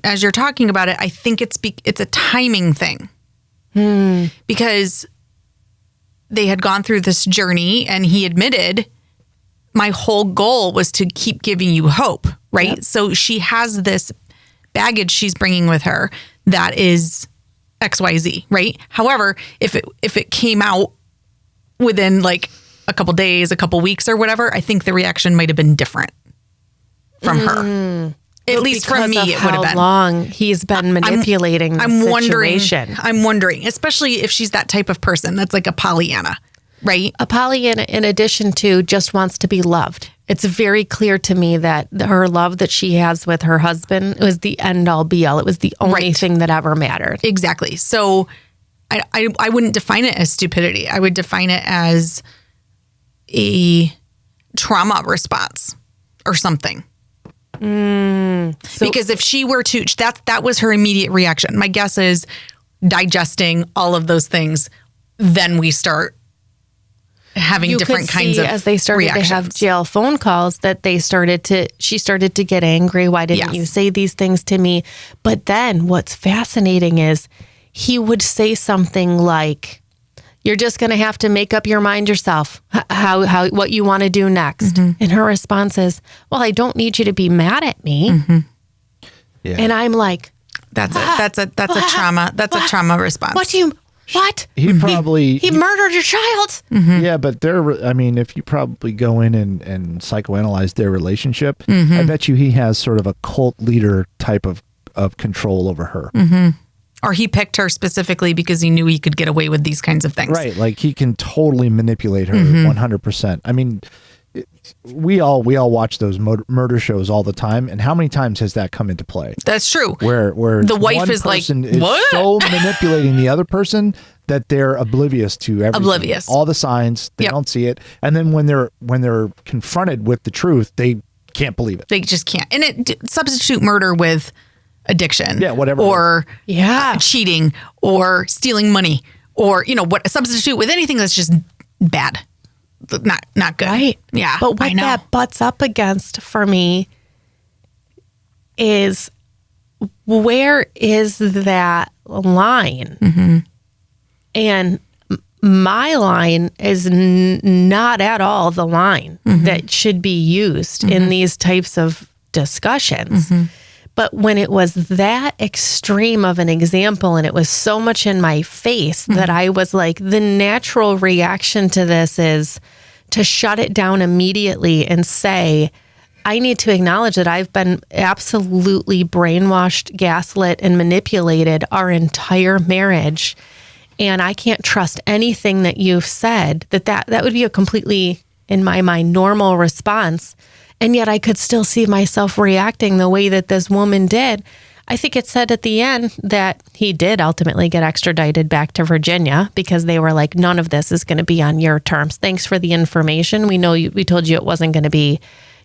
S2: as you're talking about it, I think it's a timing thing. Because they had gone through this journey and he admitted, my whole goal was to keep giving you hope, right? Yep. So she has this baggage she's bringing with her that is XYZ, right? However, if it came out within like a couple days, a couple weeks or whatever, I think the reaction might have been different from her. At least from me, it would have been.
S1: How long he's been manipulating the situation.
S2: I'm wondering, especially if she's that type of person that's like a Pollyanna, right?
S1: A Pollyanna, in addition to just wants to be loved. It's very clear to me that her love that she has with her husband was the end all be all. It was the only thing that ever mattered.
S2: Exactly. So I wouldn't define it as stupidity. I would define it as a trauma response or something. Because if she were to, that was her immediate reaction. My guess is digesting all of those things, then we start having different kinds of
S1: as they started
S2: reactions.
S1: To have jail phone calls that she started to get angry. Why didn't you say these things to me? But then what's fascinating is he would say something like, you're just going to have to make up your mind yourself, how what you want to do next. Mm-hmm. And her response is, well, I don't need you to be mad at me. Mm-hmm. Yeah. And I'm like,
S2: that's a trauma. That's a trauma response.
S1: What?
S3: He probably
S1: he murdered your child.
S3: Mm-hmm. Yeah, but if you probably go in and psychoanalyze their relationship, I bet you he has sort of a cult leader type of control over her.
S2: Mm-hmm. Or he picked her specifically because he knew he could get away with these kinds of things.
S3: Right. Like he can totally manipulate her 100%. I mean, we all watch those murder shows all the time, and how many times has that come into play?
S2: That's true.
S3: Where
S2: the wife
S3: one
S2: is like,
S3: person is
S2: what?
S3: so manipulating the other person that they're oblivious to everything. All the signs, they don't see it, and then when they're confronted with the truth, they can't believe it.
S2: They just can't. And substitute murder with addiction,
S3: whatever,
S2: or cheating, or stealing money, or what substitute with anything that's just bad. Not good.
S1: Right.
S2: Yeah.
S1: But what that butts up against for me is, where is that line?
S2: Mm-hmm.
S1: And my line is not at all the line that should be used in these types of discussions. But when it was that extreme of an example, and it was so much in my face, that I was like, the natural reaction to this is to shut it down immediately and say, I need to acknowledge that I've been absolutely brainwashed, gaslit, and manipulated our entire marriage. And I can't trust anything that you've said. That would be a completely, in my mind, normal response. And yet I could still see myself reacting the way that this woman did. I think it said at the end that he did ultimately get extradited back to Virginia, because they were like, none of this is going to be on your terms. Thanks for the information. We know we told you it wasn't going to be,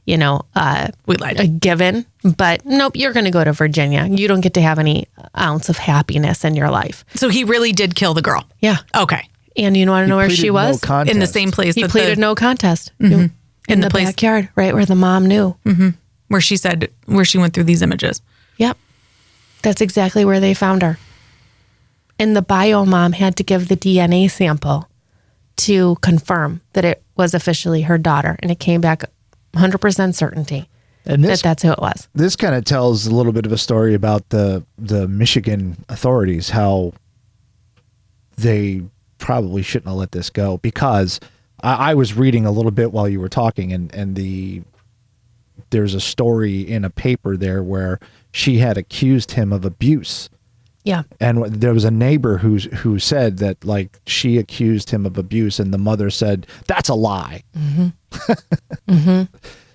S1: we lied, a given, but nope, you're going to go to Virginia. You don't get to have any ounce of happiness in your life.
S2: So he really did kill the girl.
S1: Yeah.
S2: Okay.
S1: And you want to know where she was?
S2: In the same place.
S1: He pleaded no contest.
S2: In
S1: the
S2: place,
S1: backyard, right where the mom knew.
S2: Where she went through these images.
S1: Yep. That's exactly where they found her. And the bio mom had to give the DNA sample to confirm that it was officially her daughter. And it came back 100% certainty that's who it was.
S3: This kind of tells a little bit of a story about the Michigan authorities, how they probably shouldn't have let this go, because I was reading a little bit while you were talking, and there's a story in a paper there where she had accused him of abuse.
S1: Yeah. And
S3: there was a neighbor who said that, like, she accused him of abuse, and the mother said, that's a lie.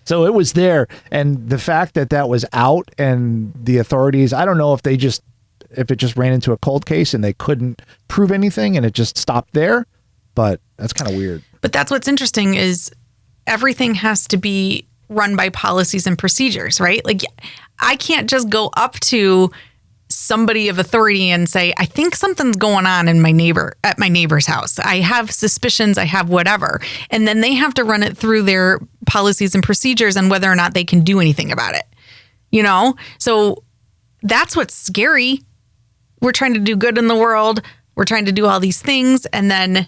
S3: So it was there. And the fact that was out, and the authorities, I don't know if it just ran into a cold case and they couldn't prove anything and it just stopped there, but that's kind of weird.
S2: But that's what's interesting, is everything has to be run by policies and procedures, right? Like, I can't just go up to somebody of authority and say, I think something's going on at my neighbor's house. I have suspicions, I have whatever. And then they have to run it through their policies and procedures and whether or not they can do anything about it. So that's what's scary. We're trying to do good in the world. We're trying to do all these things. And then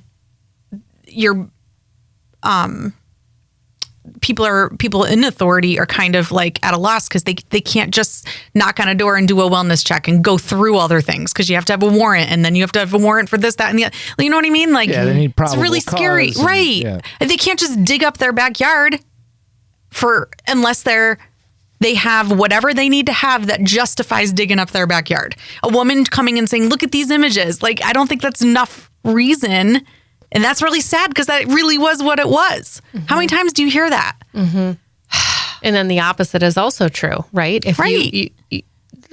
S2: people in authority are kind of like at a loss, because they can't just knock on a door and do a wellness check and go through all their things, because you have to have a warrant, and then you have to have a warrant for this, that, and the other. You know what I mean? Like,
S3: they need
S2: it's really scary, right? They can't just dig up their backyard unless they have whatever they need to have that justifies digging up their backyard. A woman coming and saying, look at these images. Like, I don't think that's enough reason. And that's really sad, because that really was what it was. How many times do you hear that?
S1: And then the opposite is also true, right?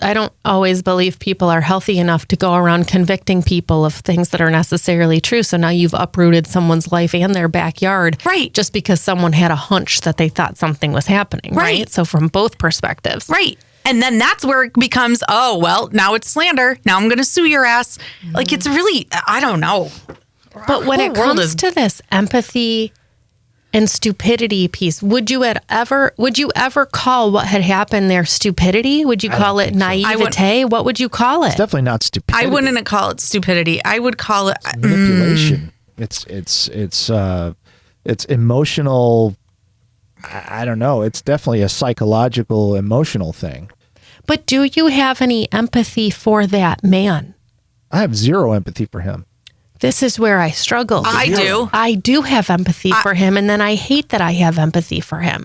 S1: I don't always believe people are healthy enough to go around convicting people of things that are necessarily true. So now you've uprooted someone's life and their backyard,
S2: right?
S1: Just because someone had a hunch that they thought something was happening, right? So from both perspectives.
S2: Right. And then that's where it becomes, oh, well, now it's slander. Now I'm going to sue your ass. Like, it's really, I don't know.
S1: But when it comes to this empathy and stupidity piece, would you ever call what had happened there stupidity? Would you call it naïveté? What would you call it?
S3: It's definitely not stupidity.
S2: I wouldn't call it stupidity. I would call it
S3: manipulation. It's emotional. I don't know. It's definitely a psychological, emotional thing.
S1: But do you have any empathy for that man?
S3: I have zero empathy for him.
S1: This is where I struggle.
S2: I
S1: do have empathy for him, and then I hate that I have empathy for him.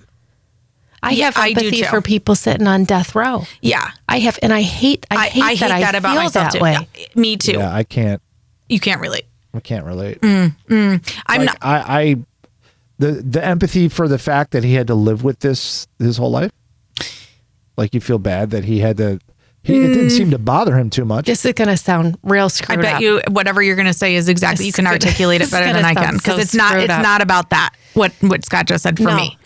S1: I have empathy for people sitting on death row.
S2: Yeah.
S1: I hate that I
S2: about
S1: feel
S2: myself
S1: that
S2: too.
S1: way.
S2: Yeah, me too.
S3: Yeah, I can't.
S2: You can't relate.
S3: I can't relate.
S2: I'm
S3: like,
S2: not.
S3: The empathy for the fact that he had to live with this his whole life. Like you feel bad that he had to. It didn't seem to bother him too much.
S1: This is going to sound real screwed up.
S2: I bet you whatever you're going to say is exactly. You can articulate it better than I can because it's not about that. What Scott just said for me.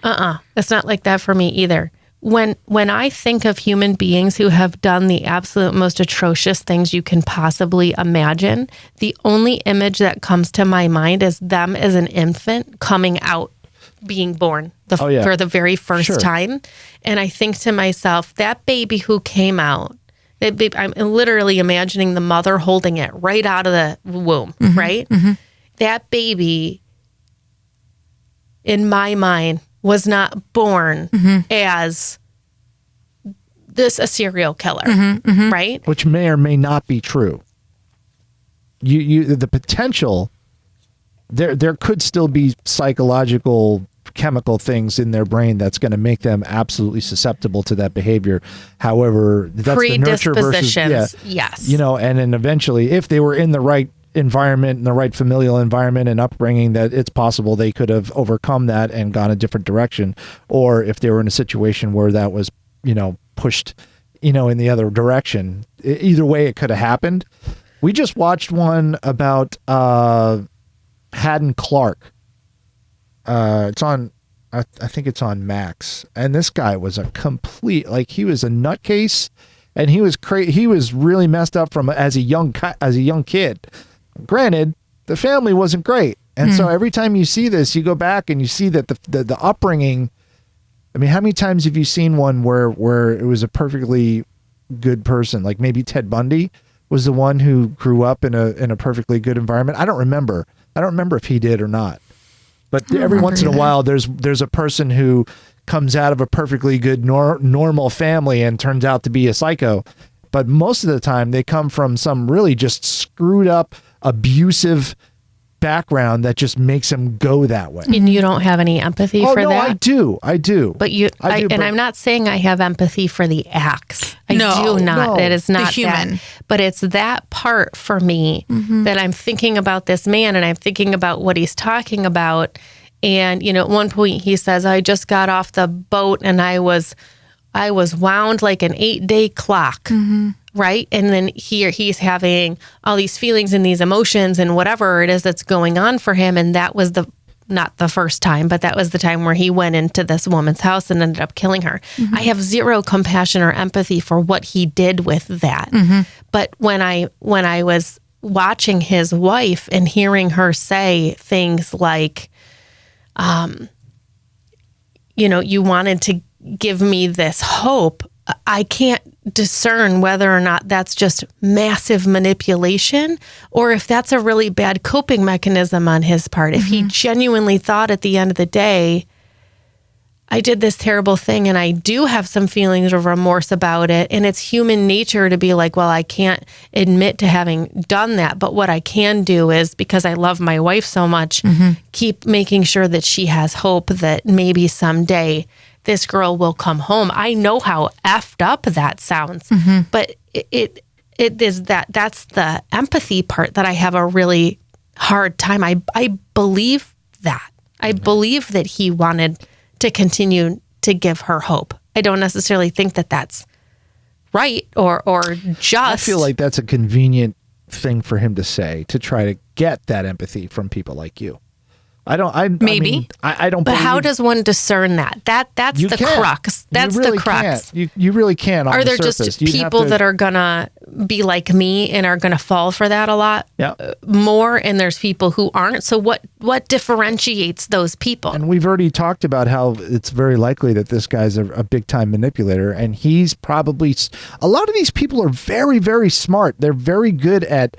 S1: It's not like that for me either. When I think of human beings who have done the absolute most atrocious things you can possibly imagine, the only image that comes to my mind is them as an infant coming out, being born for the very first time. And I think to myself, that baby who came out, I'm literally imagining the mother holding it right out of the womb, right? That baby, in my mind, was not born as a serial killer, right?
S3: Which may or may not be true. The potential, there could still be psychological, chemical things in their brain that's going to make them absolutely susceptible to that behavior. However, that's the nurture versus,
S1: yes.
S3: And then eventually, if they were in the right environment and the right familial environment and upbringing, that it's possible they could have overcome that and gone a different direction. Or if they were in a situation where that was, pushed, in the other direction. Either way, it could have happened. We just watched one about Haddon Clark. It's on, I think it's on Max. And this guy was a complete, he was a nutcase, and he was he was really messed up as a young kid. Granted, the family wasn't great. And so every time you see this, you go back and you see that the upbringing. I mean, how many times have you seen one where it was a perfectly good person? Like maybe Ted Bundy was the one who grew up in a perfectly good environment. I don't remember if he did or not. But every once in a while, there's a person who comes out of a perfectly good normal family and turns out to be a psycho. But most of the time, they come from some really just screwed up, abusive background that just makes them go that way.
S1: And you don't have any empathy for that?
S3: I do.
S1: But I'm not saying I have empathy for the acts. I do not. No. That is not the human. That. But it's that part for me that I'm thinking about this man and I'm thinking about what he's talking about. And, at one point he says, I just got off the boat and I was wound like an 8-day clock. Right. And then he's having all these feelings and these emotions and whatever it is that's going on for him. And that was not the first time, but that was the time where he went into this woman's house and ended up killing her. I have zero compassion or empathy for what he did with that. But when I was watching his wife and hearing her say things like, you wanted to give me this hope, I can't discern whether or not that's just massive manipulation or if that's a really bad coping mechanism on his part. If he genuinely thought at the end of the day, I did this terrible thing and I do have some feelings of remorse about it. And it's human nature to be like, well, I can't admit to having done that. But what I can do is, because I love my wife so much, keep making sure that she has hope that maybe someday this girl will come home. I know how effed up that sounds, but it is that's the empathy part that I have a really hard time. I believe that. I believe that he wanted to continue to give her hope. I don't necessarily think that that's right or just.
S3: I feel like that's a convenient thing for him to say to try to get that empathy from people like you. I don't.
S2: Maybe.
S3: I don't.
S1: But how does one discern that? That's the crux. That's the crux.
S3: You really can't.
S1: Are there just people that are gonna be like me and are gonna fall for that a lot more, and there's people who aren't? So what differentiates those people?
S3: And we've already talked about how it's very likely that this guy's a big time manipulator, and he's probably. A lot of these people are very, very smart. They're very good at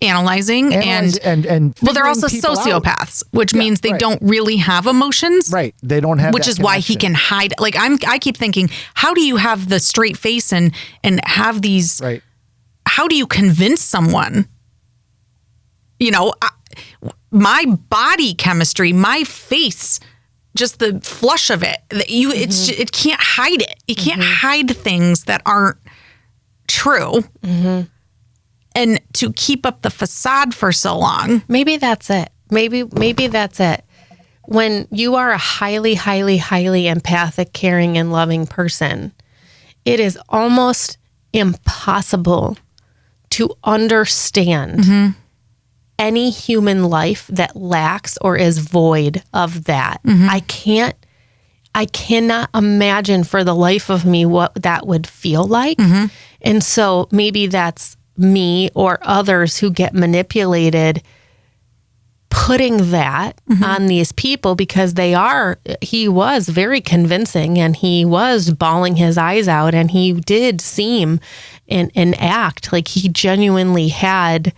S2: analyzing and well, they're also sociopaths, which means they don't really have emotions.
S3: Right. They don't have,
S2: which is why he can hide. Like I keep thinking, how do you have the straight face and have these,
S3: right?
S2: How do you convince someone? My body chemistry, my face, just the flush of it, it can't hide it. You can't hide things that aren't true. And to keep up the facade for so long.
S1: Maybe that's it. Maybe that's it. when you are a highly, highly, highly empathic, caring, and loving person, it is almost impossible to understand any human life that lacks or is void of that. I cannot imagine for the life of me what that would feel like. And so maybe that's me or others who get manipulated putting that on these people because he was very convincing and he was bawling his eyes out and he did seem and act like he genuinely had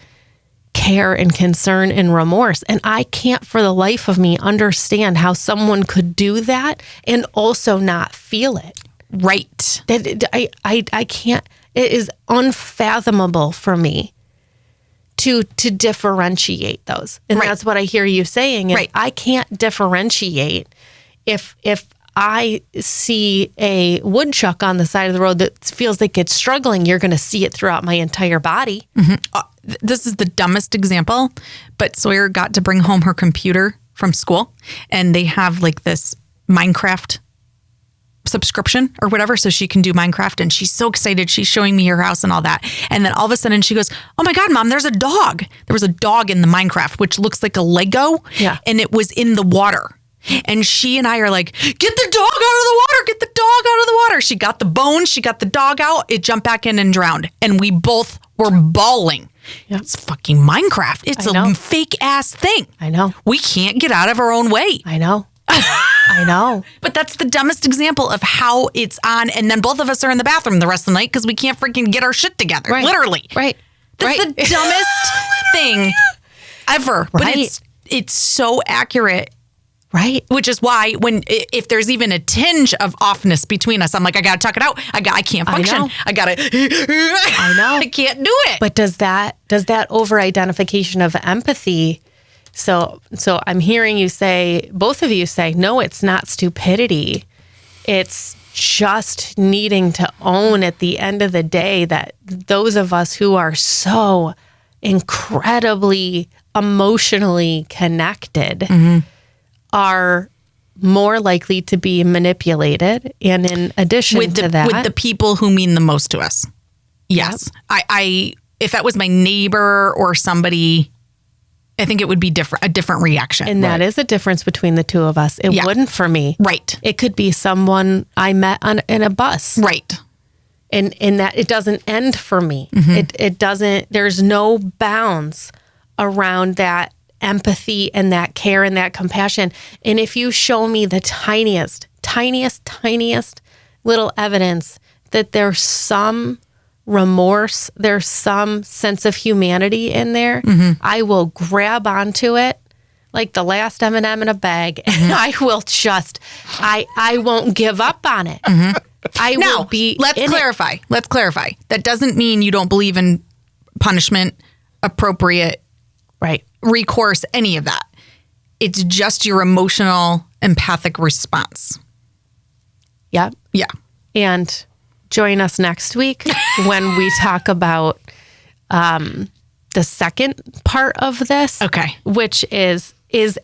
S1: care and concern and remorse. And I can't for the life of me understand how someone could do that and also not feel it.
S2: Right.
S1: I can't, it is unfathomable for me to differentiate those. And that's what I hear you saying. Is I can't differentiate if I see a woodchuck on the side of the road that feels like it's struggling, you're going to see it throughout my entire body.
S2: This is the dumbest example, but Sawyer got to bring home her computer from school and they have like this Minecraft subscription or whatever, so she can do Minecraft, and she's so excited. She's showing me her house and all that, and then all of a sudden she goes, "Oh my God, Mom, there's a dog." There was a dog in the Minecraft, which looks like a Lego, and it was in the water. And she and I are like, "Get the dog out of the water! Get the dog out of the water!" She got the bone, she got the dog out, it jumped back in and drowned, and we both were bawling. It's fucking Minecraft. It's a fake ass thing.
S1: I know.
S2: We can't get out of our own way.
S1: I know. I know.
S2: But that's the dumbest example of how it's on. And then both of us are in the bathroom the rest of the night because we can't freaking get our shit together.
S1: Right.
S2: Literally.
S1: Right.
S2: That's the dumbest thing ever. But it's so accurate.
S1: Right.
S2: Which is why if there's even a tinge of offness between us, I'm like, I got to tuck it out. I can't function. I got to. I
S1: know.
S2: I can't do it.
S1: But does that over-identification of empathy... So I'm hearing you say, both of you say, no, it's not stupidity. It's just needing to own at the end of the day that those of us who are so incredibly emotionally connected are more likely to be manipulated. And in addition to that,
S2: with the people who mean the most to us. Yes. Yep. I if that was my neighbor or somebody, I think it would be a different reaction.
S1: And that is a difference between the two of us. It wouldn't for me.
S2: Right.
S1: It could be someone I met in a bus.
S2: Right.
S1: And that it doesn't end for me. It doesn't, there's no bounds around that empathy and that care and that compassion. And if you show me the tiniest little evidence that there's some remorse, there's some sense of humanity in there, I will grab onto it like the last M&M in a bag, and I will just, I won't give up on it. Will be.
S2: Let's clarify. Let's clarify. That doesn't mean you don't believe in punishment, appropriate, recourse, any of that. It's just your emotional, empathic response.
S1: Yep.
S2: Yeah.
S1: And join us next week when we talk about the second part of this.
S2: Okay.
S1: Which is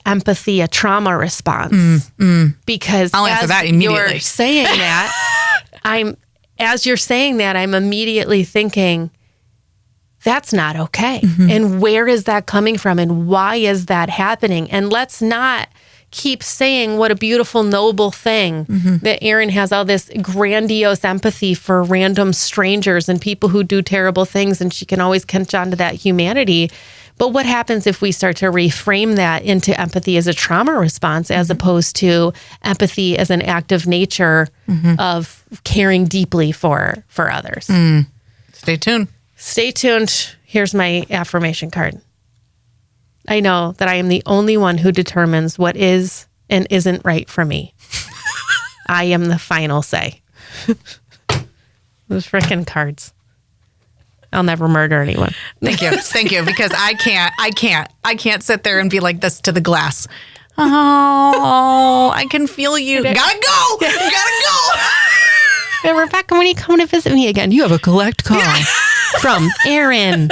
S1: empathy a trauma response? Because
S2: I'll answer that immediately.
S1: You're saying that, as you're saying that, I'm immediately thinking, that's not okay. And where is that coming from? And why is that happening? And let's not keep saying what a beautiful, noble thing that Erin has all this grandiose empathy for random strangers and people who do terrible things, and she can always catch on to that humanity. But what happens if we start to reframe that into empathy as a trauma response as opposed to empathy as an act of nature of caring deeply for others?
S2: Stay tuned.
S1: Stay tuned. Here's my affirmation card. I know that I am the only one who determines what is and isn't right for me. I am the final say. Those freaking cards. I'll never murder anyone.
S2: Thank you. Thank you. Because I can't sit there and be like this to the glass. Oh, I can feel you. Gotta go. Gotta go.
S1: And Rebecca, when you come to visit me again, you have a collect call from Erin.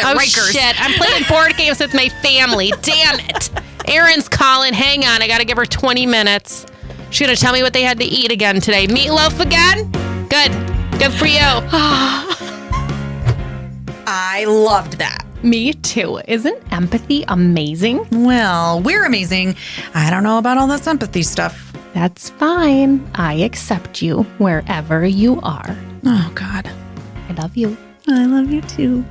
S1: Oh,
S2: Rikers.
S1: shit. I'm playing board games with my family. Damn it. Erin's calling. Hang on. I got to give her 20 minutes. She's going to tell me what they had to eat again today. Meatloaf again? Good. Good for you.
S2: I loved that.
S1: Me too. Isn't empathy amazing?
S2: Well, we're amazing. I don't know about all this empathy stuff.
S1: That's fine. I accept you wherever you are.
S2: Oh, God.
S1: I love you.
S2: I love you too.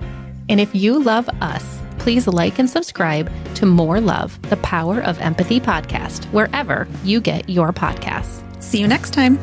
S1: And if you love us, please like and subscribe to More Love, the Power of Empathy podcast, wherever you get your podcasts.
S2: See you next time.